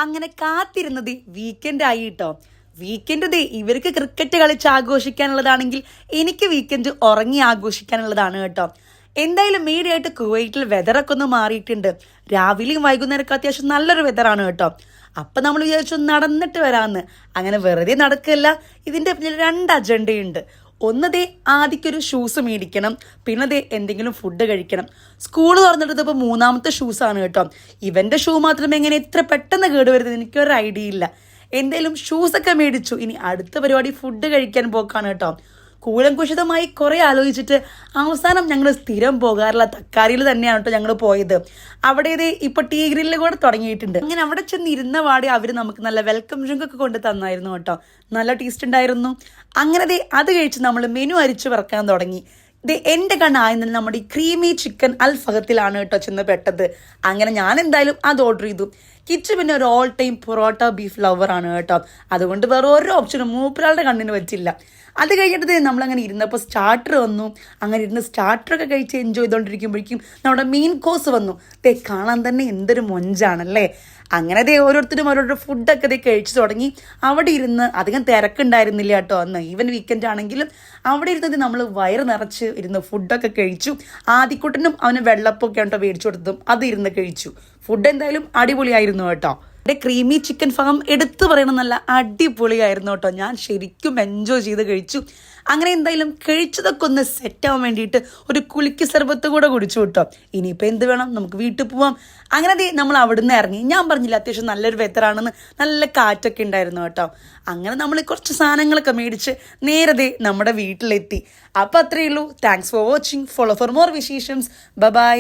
അങ്ങനെ കാത്തിരുന്നത് വീക്കെൻഡ് ആയി കേട്ടോ. വീക്കെൻഡ് ഇവർക്ക് ക്രിക്കറ്റ് കളിച്ച് ആഘോഷിക്കാനുള്ളതാണെങ്കിൽ എനിക്ക് വീക്കെൻഡ് ഉറങ്ങി ആഘോഷിക്കാനുള്ളതാണ് കേട്ടോ. എന്തായാലും മെയിനായിട്ട് കുവൈറ്റിൽ വെതറൊക്കെ ഒന്ന് മാറിയിട്ടുണ്ട്. രാവിലെയും വൈകുന്നേരമൊക്കെ അത്യാവശ്യം നല്ലൊരു വെതറാണ് കേട്ടോ. അപ്പം നമ്മൾ വിചാരിച്ചു നടന്നിട്ട് വരാമെന്ന്. അങ്ങനെ വെറുതെ നടക്കില്ല, ഇതിൻ്റെ പിന്നിൽ 2 അജണ്ടയുണ്ട്. ഒന്നതേ ആദ്യമൊരു ഷൂസ് മേടിക്കണം, പിന്നെ എന്തെങ്കിലും ഫുഡ് കഴിക്കണം. സ്കൂൾ തുറന്നിട്ട് ഇപ്പോൾ 3ാമത്തെ ഷൂസാണ് കേട്ടോ. ഇവൻ്റെ ഷൂ മാത്രമേ എങ്ങനെ ഇത്ര പെട്ടെന്ന് കേടുവരുന്നത് എനിക്കൊരു ഐഡിയ ഇല്ല. എന്തായാലും ഷൂസൊക്കെ മേടിച്ചു. ഇനി അടുത്ത പരിപാടി ഫുഡ് കഴിക്കാൻ പോക്കാണ് കേട്ടോ. കൂലംകുഷിതമായി കുറേ ആലോചിച്ചിട്ട് അവസാനം ഞങ്ങൾ സ്ഥിരം പോകാറുള്ള തക്കാരിയിൽ തന്നെയാണ് കേട്ടോ ഞങ്ങൾ പോയത്. അവിടെ ഇപ്പോൾ ടീ ഗ്രില്ല് കൂടെ തുടങ്ങിയിട്ടുണ്ട്. അങ്ങനെ അവിടെ ചെന്ന് ഇരുന്ന പാടെ അവർ നമുക്ക് നല്ല വെൽക്കം ഡ്രിങ്ക് ഒക്കെ കൊണ്ട് തന്നായിരുന്നു കേട്ടോ. നല്ല ടേസ്റ്റ് ഉണ്ടായിരുന്നു. അങ്ങനെ അത് കഴിച്ച് നമ്മൾ മെനു അരിച്ചു പറക്കാൻ തുടങ്ങി. എൻ്റെ കണ്ണായിരുന്നിൽ നമ്മുടെ ഈ ക്രീമി ചിക്കൻ അൽ ഫഹത്തിലാണ് കേട്ടോ ചെന്ന് പെട്ടത്. അങ്ങനെ ഞാൻ എന്തായാലും അത് ഓർഡർ ചെയ്തു. കിച്ചു പിന്നെ ഒരു ഓൾ ടൈം പൊറോട്ട ബീഫ് ലവറാണ് കേട്ടോ. അതുകൊണ്ട് വേറെ ഓരോ ഓപ്ഷനും മൂപ്പരാളുടെ കണ്ണിന് പറ്റില്ല. അത് കഴിഞ്ഞിട്ട് നമ്മളങ്ങനെ ഇരുന്നപ്പോൾ സ്റ്റാർട്ടർ വന്നു. അങ്ങനെ ഇരുന്ന് സ്റ്റാർട്ടറൊക്കെ കഴിച്ച് എൻജോയ് ചെയ്തുകൊണ്ടിരിക്കുമ്പോഴേക്കും നമ്മുടെ മെയിൻ കോഴ്സ് വന്നു. കാണാൻ തന്നെ എന്തൊരു മൊഞ്ചാണല്ലേ. അങ്ങനെ ഓരോരുത്തരും ഓരോരുത്തർ ഫുഡൊക്കെ കഴിച്ചു തുടങ്ങി. അവിടെ ഇരുന്ന് അധികം തിരക്കുണ്ടായിരുന്നില്ല കേട്ടോ അന്ന്. ഈവൻ വീക്കെൻഡ് ആണെങ്കിലും അവിടെ ഇരുന്നത് നമ്മൾ വയറ് നിറച്ച് ഇരുന്ന് ഫുഡൊക്കെ കഴിച്ചു. ആദ്യക്കുട്ടനും അവന് വെള്ളപ്പൊക്കെ കേട്ടോ മേടിച്ചു കൊടുത്തതും അത് ഇരുന്ന് കഴിച്ചു. ഫുഡ് എന്തായാലും അടിപൊളിയായിരുന്നു കേട്ടോ. ക്രീമി ചിക്കൻ ഫാം എടുത്തു പറയണം, നല്ല അടിപൊളിയായിരുന്നു കേട്ടോ. ഞാൻ ശരിക്കും എൻജോയ് ചെയ്ത് കഴിച്ചു. അങ്ങനെ എന്തായാലും കഴിച്ചതൊക്കെ ഒന്ന് സെറ്റാവാൻ വേണ്ടിയിട്ട് ഒരു കുളിക്ക് സർബത്ത് കൂടെ കുടിച്ചു കേട്ടോ. ഇനിയിപ്പോൾ എന്ത് വേണം, നമുക്ക് വീട്ടിൽ പോവാം. അങ്ങനെ നമ്മൾ അവിടുന്ന് ഇറങ്ങി. ഞാൻ പറഞ്ഞില്ല അത്യാവശ്യം നല്ലൊരു വെതറാണെന്ന്, നല്ല കാറ്റൊക്കെ ഉണ്ടായിരുന്നു കേട്ടോ. അങ്ങനെ നമ്മൾ കുറച്ച് സാധനങ്ങളൊക്കെ മേടിച്ച് നേരെ നമ്മുടെ വീട്ടിലെത്തി. അപ്പോൾ അത്രയേ ഉള്ളൂ. Thanks for watching. Follow for more വിശേഷംസ്. ബൈ.